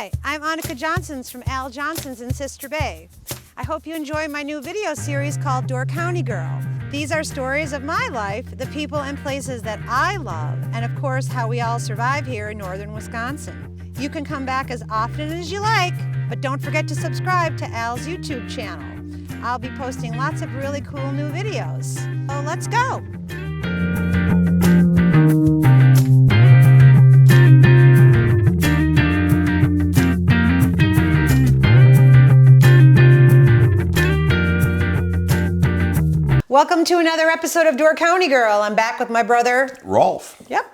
Hi, I'm Annika Johnsons from Al Johnson's in Sister Bay. I hope you enjoy my new video series called Door County Girl. These are stories of my life, the people and places that I love, and of course how we all survive here in northern Wisconsin. You can come back as often as you like, but don't forget to subscribe to Al's YouTube channel. I'll be posting lots of really cool new videos. So let's go! Welcome to another episode of Door County Girl. I'm back with my brother Rolf. Yep.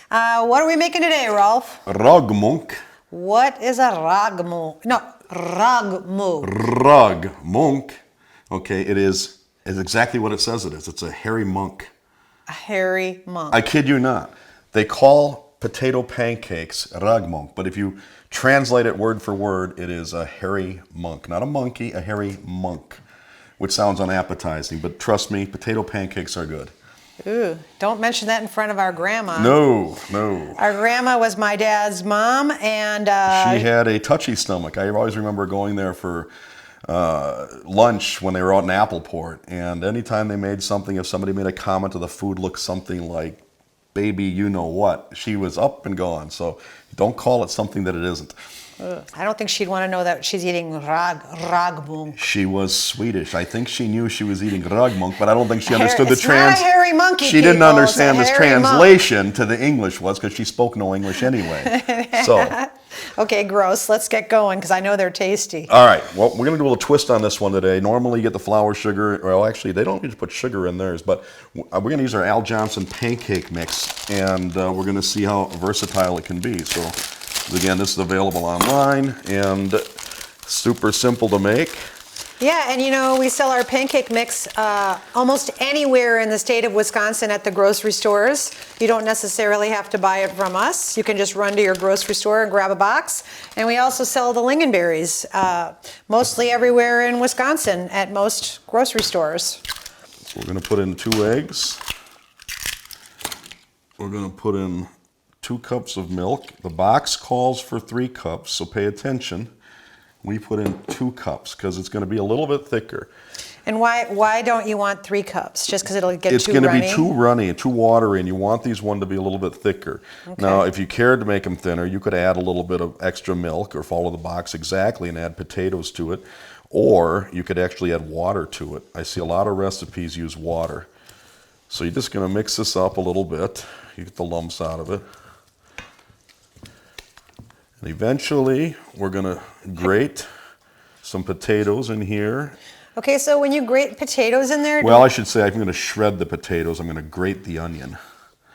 What are we making today, Rolf? Raggmunk. What is a raggmunk? No, raggmunk. Raggmunk. Okay, it is exactly what it says it is. It's a hairy monk. A hairy monk. I kid you not. They call potato pancakes raggmunk, but if you translate it word for word, it is a hairy monk. Not a monkey, a hairy monk, which sounds unappetizing, but trust me, potato pancakes are good. Ooh, don't mention that in front of our grandma. No. Our grandma was my dad's mom, and she had a touchy stomach. I always remember going there for lunch when they were out in Appleport, and anytime they made something, if somebody made a comment to the food looked something like baby you know what, she was up and gone. So don't call it something that it isn't. I don't think she'd want to know that she's eating raggmunk. She was Swedish. I think she knew she was eating raggmunk, but I don't think she understood the It's not a hairy monkey, She didn't people. understand It's a this hairy translation to the English was because she spoke no English anyway. So. Okay, gross. Let's get going because I know they're tasty. All right. Well, we're going to do a little twist on this one today. Normally you get the flour, sugar. Well, actually, they don't need to put sugar in theirs, but we're going to use our Al Johnson pancake mix, and we're going to see how versatile it can be. So, again, this is available online and super simple to make. Yeah, and you know, we sell our pancake mix almost anywhere in the state of Wisconsin at the grocery stores. You don't necessarily have to buy it from us. You can just run to your grocery store and grab a box. And we also sell the lingonberries mostly everywhere in Wisconsin at most grocery stores. So we're going to put in 2 eggs. We're going to put in 2 cups of milk. The box calls for 3 cups, so pay attention. We put in 2 cups because it's going to be a little bit thicker. And why don't you want 3 cups? Just because it'll get too runny? It's going to be too runny and too watery, and you want these one to be a little bit thicker. Okay. Now, if you cared to make them thinner, you could add a little bit of extra milk or follow the box exactly and add potatoes to it. Or you could actually add water to it. I see a lot of recipes use water. So you're just going to mix this up a little bit. You get the lumps out of it. And eventually, we're going to grate some potatoes in here. Okay, so when you grate potatoes in there... Well, I should say I'm going to shred the potatoes. I'm going to grate the onion.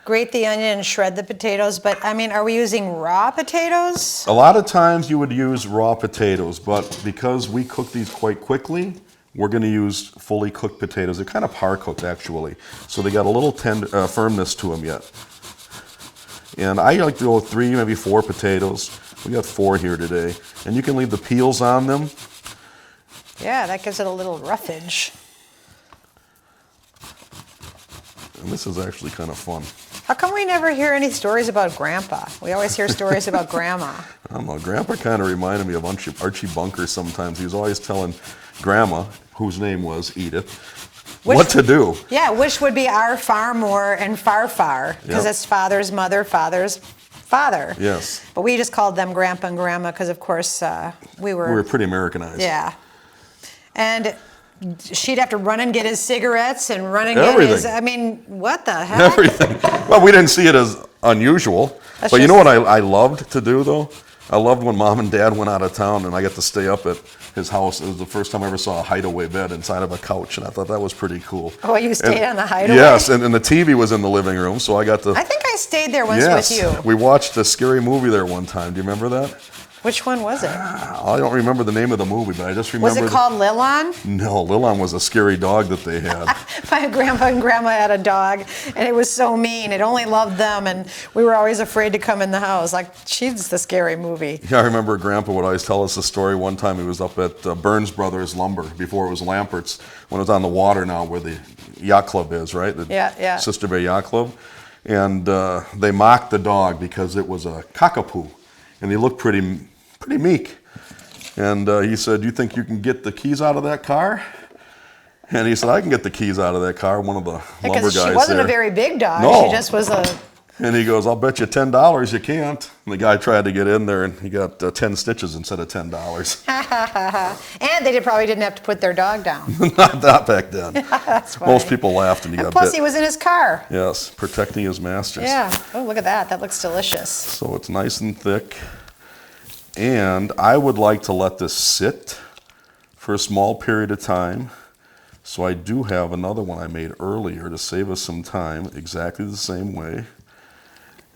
Grate the onion and shred the potatoes, but I mean, are we using raw potatoes? A lot of times you would use raw potatoes, but because we cook these quite quickly, we're going to use fully cooked potatoes. They're kind of par cooked, actually. So they got a little firmness to them yet. And I like to go with 3, maybe 4 potatoes. We got 4 here today. And you can leave the peels on them. Yeah, that gives it a little roughage. And this is actually kind of fun. How come we never hear any stories about Grandpa? We always hear stories about Grandma. I don't know. Grandpa kind of reminded me of Archie Bunker sometimes. He was always telling Grandma, whose name was Edith, what to do. Yeah, which would be our Farmore and Farfar, because it's father's mother, father's father. Yes. But we just called them Grandpa and Grandma because, of course, we were pretty Americanized. Yeah. And she'd have to run and get his cigarettes and run and Everything. get his... I mean, what the heck? Everything. Well, we didn't see it as unusual. But you know what I loved to do, though? I loved when Mom and Dad went out of town and I got to stay up at his house. It was the first time I ever saw a hideaway bed inside of a couch, and I thought that was pretty cool. Oh, you stayed on the hideaway? Yes, and the TV was in the living room, so I got to... I think I stayed there once with you. We watched a scary movie there one time. Do you remember that? Which one was it? I don't remember the name of the movie, but I just remember... Was it called Lilon? No, Lilon was a scary dog that they had. My grandpa and grandma had a dog, and it was so mean. It only loved them, and we were always afraid to come in the house. Like, she's the scary movie. Yeah, I remember Grandpa would always tell us the story. One time he was up at Burns Brothers Lumber, before it was Lampert's, when it was on the water now where the yacht club is, right? Yeah. Sister Bay Yacht Club. And they mocked the dog because it was a cockapoo. And he looked pretty pretty meek. And he said, "Do you think you can get the keys out of that car?" And he said, "I can get the keys out of that car." One of the lumber guys there. She wasn't a very big dog. No. She just was a... And he goes, "I'll bet you $10 you can't." And the guy tried to get in there, and he got 10 stitches instead of $10. And they probably didn't have to put their dog down. Not back then. That's funny. Most people laughed, and he got Plus, bit. he was in his car. Yes, protecting his masters. Yeah. Oh, look at that. That looks delicious. So it's nice and thick. And I would like to let this sit for a small period of time. So I do have another one I made earlier to save us some time, exactly the same way.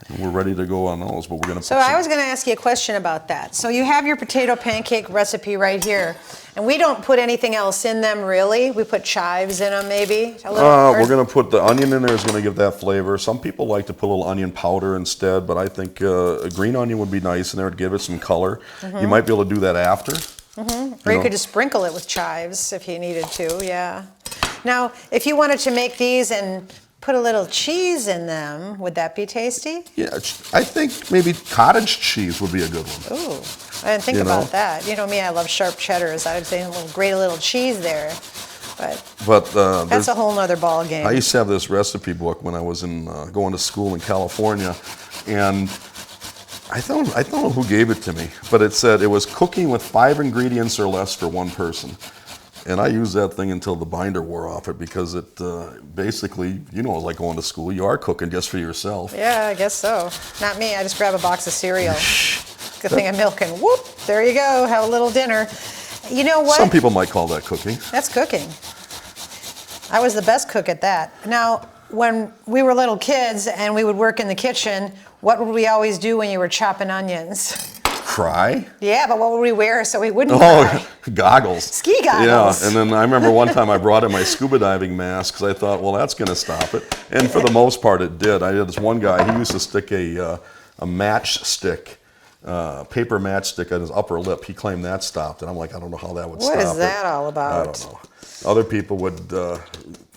And we're ready to go on those, but we're going to. So I was going to ask you a question about that. So you have your potato pancake recipe right here, and we don't put anything else in them really. We put chives in them, maybe. We're going to put the onion in there. Is going to give that flavor. Some people like to put a little onion powder instead, but I think a green onion would be nice in there to give it some color. You might be able to do that after. Or you could just sprinkle it with chives if you needed to. Yeah. Now, if you wanted to make these and put a little cheese in them, would that be tasty? Yeah, I think maybe cottage cheese would be a good one. Ooh, I didn't think about that. You know me, I love sharp cheddars. I would say grate a little cheese there. But that's a whole nother ball game. I used to have this recipe book when I was going to school in California, and I don't know who gave it to me, but it said it was cooking with 5 ingredients or less for one person. And I used that thing until the binder wore off it, because it basically, it's like going to school. You are cooking just for yourself. Yeah, I guess so. Not me. I just grab a box of cereal, good thing of milk, and whoop, there you go. Have a little dinner. You know what? Some people might call that cooking. That's cooking. I was the best cook at that. Now, when we were little kids and we would work in the kitchen, what would we always do when you were chopping onions? Cry? Yeah, but what would we wear so we wouldn't cry? Goggles. Ski goggles. Yeah, and then I remember one time I brought in my scuba diving mask because I thought, well, that's going to stop it. And for the most part, it did. I had this one guy, he used to stick a matchstick, paper matchstick on his upper lip. He claimed that stopped it. I'm like, I don't know how that would stop it. What is that all about? I don't know. Other people would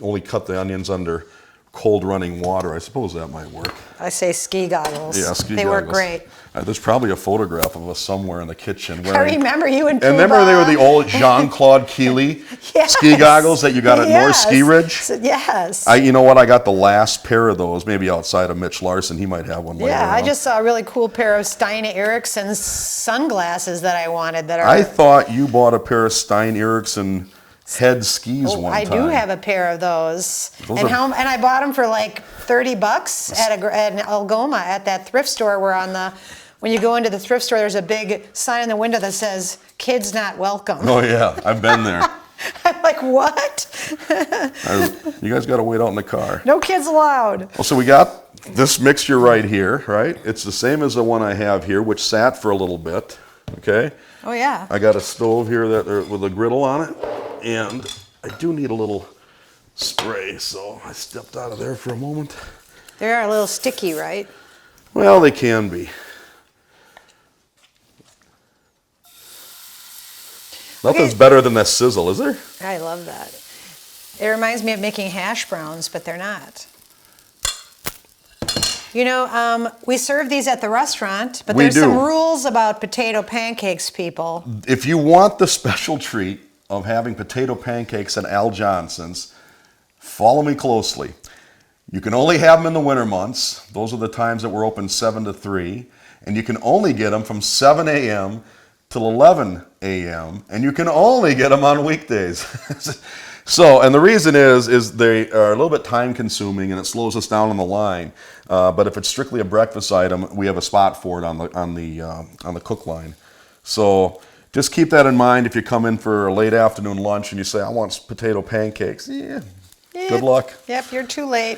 only cut the onions under cold running water. I suppose that might work. I say ski goggles. Yeah, ski goggles. They work great. There's probably a photograph of us somewhere in the kitchen wearing. I remember you and And remember they were the old Jean-Claude Keely ski goggles that you got at North Ski Ridge? Yes. You know what? I got the last pair of those, maybe outside of Mitch Larson. He might have one later. Yeah, I just saw a really cool pair of Stein Eriksen sunglasses that I wanted. That are. I thought you bought a pair of Stein Eriksen head skis one time. I do have a pair of those. And I bought them for like $30 at Algoma at that thrift store where when you go into the thrift store, there's a big sign in the window that says, "Kids not welcome." Oh yeah, I've been there. I'm like, what? You guys got to wait out in the car. No kids allowed. Well, so we got this mixture right here, right? It's the same as the one I have here, which sat for a little bit, okay? Oh yeah. I got a stove here with a griddle on it, and I do need a little spray, so I stepped out of there for a moment. They're a little sticky, right? Well, they can be. Nothing's better than that sizzle, is there? I love that. It reminds me of making hash browns, but they're not. We serve these at the restaurant, but there's some rules about potato pancakes, people. If you want the special treat of having potato pancakes at Al Johnson's, follow me closely. You can only have them in the winter months. Those are the times that we're open 7 to 3. And you can only get them from 7 a.m. till 11 a.m. And you can only get them on weekdays. So, and the reason is they are a little bit time consuming and it slows us down on the line. But if it's strictly a breakfast item, we have a spot for it on the cook line. So just keep that in mind if you come in for a late afternoon lunch and you say, I want potato pancakes. Yeah. Good luck. Yep, you're too late.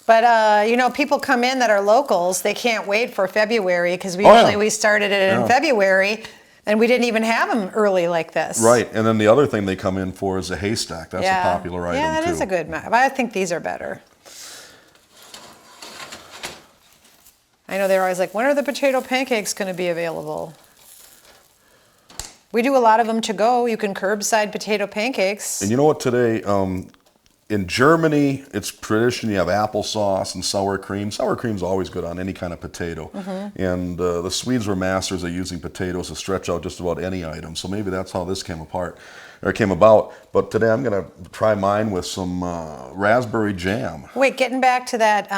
But, people come in that are locals. They can't wait for February because we started it in February. And we didn't even have them early like this. Right, and then the other thing they come in for is a haystack. That's a popular item, too. Yeah, that is a good map. I think these are better. I know they're always like, when are the potato pancakes going to be available? We do a lot of them to go. You can curbside potato pancakes. And you know what today, in Germany, it's tradition. You have applesauce and sour cream. Sour cream's always good on any kind of potato. And the Swedes were masters at using potatoes to stretch out just about any item. So maybe that's how this came about. But today I'm going to try mine with some raspberry jam. Wait, getting back to that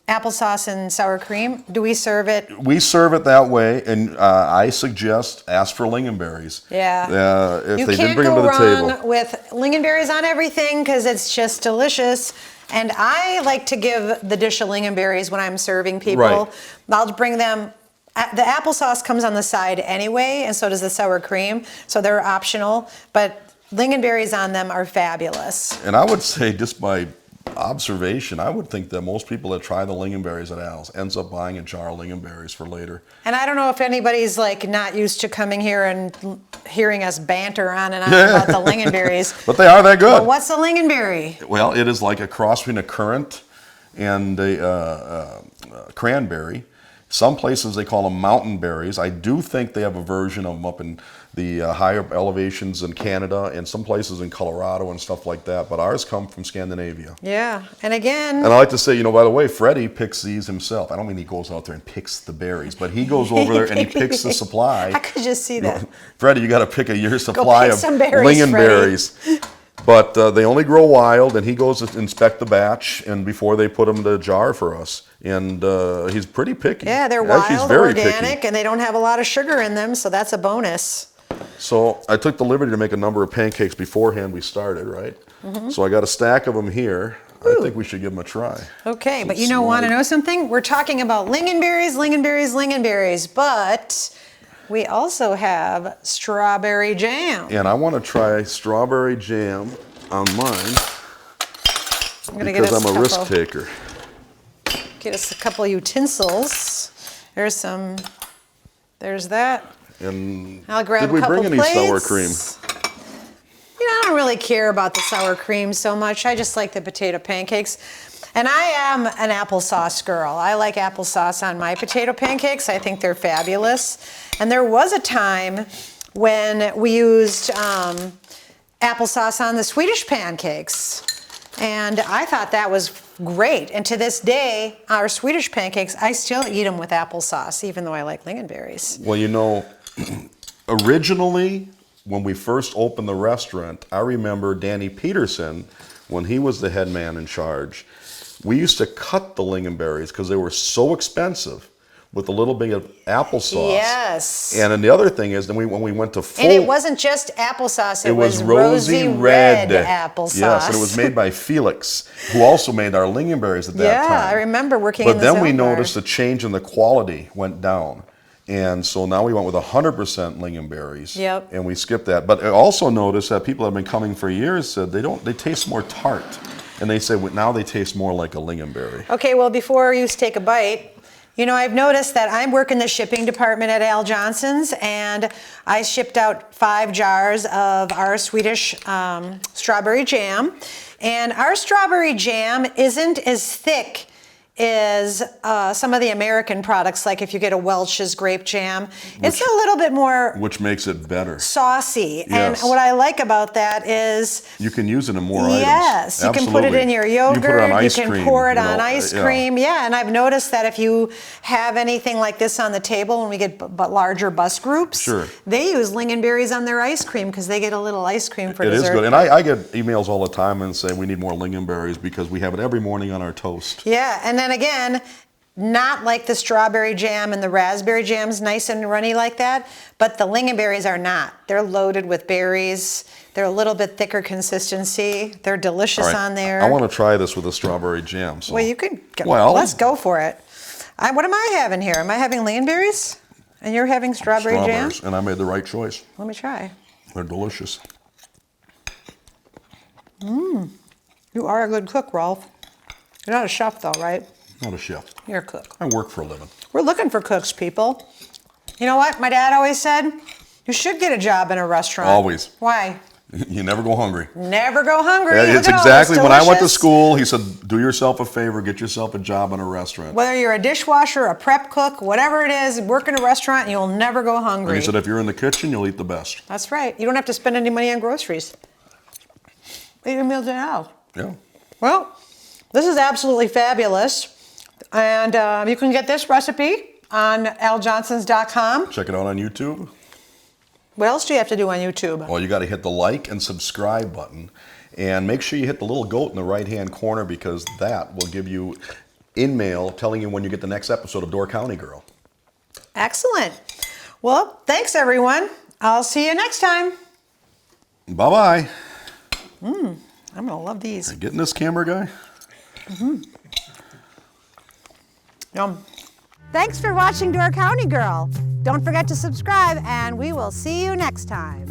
applesauce and sour cream, do we serve it? We serve it that way, and I suggest ask for lingonberries. Yeah. If You they didn't can't bring them go to the wrong table. with lingonberries on everything because it's just delicious. And I like to give the dish of lingonberries when I'm serving people. Right. I'll bring them. The applesauce comes on the side anyway, and so does the sour cream, so they're optional. But lingonberries on them are fabulous. And I would say, just by observation, I would think that most people that try the lingonberries at Al's ends up buying a jar of lingonberries for later. And I don't know if anybody's like not used to coming here and hearing us banter on and on about the lingonberries. But they are that good. Well, what's a lingonberry? Well, it is like a cross between a currant and a cranberry. Some places they call them mountain berries. I do think they have a version of them up in the higher elevations in Canada and some places in Colorado and stuff like that. But ours come from Scandinavia. Yeah, and again... And I like to say, by the way, Freddie picks these himself. I don't mean he goes out there and picks the berries, but he goes over there and he picks the supply. I could just see that. Freddie, you got to pick a year's supply of some berries, lingonberries. But they only grow wild, and he goes to inspect the batch and before they put them in the jar for us. And he's pretty picky. Yeah, they're Actually, wild, he's very organic, picky. and they don't have a lot of sugar in them, so that's a bonus. So I took the liberty to make a number of pancakes beforehand we started, right? So I got a stack of them here. I think we should give them a try. Okay, but want to know something? We're talking about lingonberries, but we also have strawberry jam. And I want to try strawberry jam on mine because I'm a risk taker. Get us a couple utensils. There's that. And I'll grab did we a couple bring any plates. sour cream? I don't really care about the sour cream so much. I just like the potato pancakes. And I am an applesauce girl. I like applesauce on my potato pancakes. I think they're fabulous. And there was a time when we used applesauce on the Swedish pancakes. And I thought that was great. And to this day, our Swedish pancakes, I still eat them with applesauce, even though I like lingonberries. Well, originally, when we first opened the restaurant, I remember Danny Peterson, when he was the head man in charge, we used to cut the lingonberries because they were so expensive with a little bit of applesauce. Yes. And then the other thing is, when we went to full... And it wasn't just applesauce, it was rosy red applesauce. Yes, and it was made by Felix, who also made our lingonberries at that time. Yeah, I remember working in the But then we salad bar. noticed a change in the quality went down. And so now we went with 100% lingonberries. Yep. And we skipped that. But I also noticed that people that have been coming for years said they taste more tart. And they say now they taste more like a lingonberry. Okay, well, before you take a bite, I've noticed that I work in the shipping department at Al Johnson's, and I shipped out 5 jars of our Swedish strawberry jam. And our strawberry jam isn't as thick as some of the American products, like if you get a Welch's grape jam. It's a little bit more... Which makes it better. Saucy. Yes. And what I like about that is... You can use it in more items. Yes, you can put it in your yogurt, you can pour it on ice cream. Yeah, and I've noticed that if you have anything like this on the table, when we get larger bus groups, sure, they use lingonberries on their ice cream because they get a little ice cream for dessert. It is good. And I get emails all the time and say we need more lingonberries because we have it every morning on our toast. Yeah, and then again, not like the strawberry jam and the raspberry jam's nice and runny like that, but the lingonberries are not. They're loaded with berries. They're a little bit thicker consistency. They're delicious on there. I want to try this with a strawberry jam. So. Well, you could. Let's go for it. What am I having here? Am I having lingonberries? And you're having strawberry jam? And I made the right choice. Let me try. They're delicious. You are a good cook, Rolf. You're not a chef, though, right? Not a chef. You're a cook. I work for a living. We're looking for cooks, people. You know what? My dad always said, you should get a job in a restaurant. Always. Why? You never go hungry. Never go hungry. Yeah, it's exactly when I went to school, he said, do yourself a favor, get yourself a job in a restaurant. Whether you're a dishwasher, a prep cook, whatever it is, work in a restaurant, you'll never go hungry. And he said, if you're in the kitchen, you'll eat the best. That's right. You don't have to spend any money on groceries. Eat your meals in the house. Yeah. Well, this is absolutely fabulous. And you can get this recipe on aljohnsons.com. Check it out on YouTube. What else do you have to do on YouTube? Well, you got to hit the like and subscribe button. And make sure you hit the little goat in the right-hand corner because that will give you in-mail telling you when you get the next episode of Door County Girl. Excellent. Well, thanks, everyone. I'll see you next time. Bye-bye. I'm going to love these. Getting this camera guy? Yum. Thanks for watching Door County Girl. Don't forget to subscribe, and we will see you next time.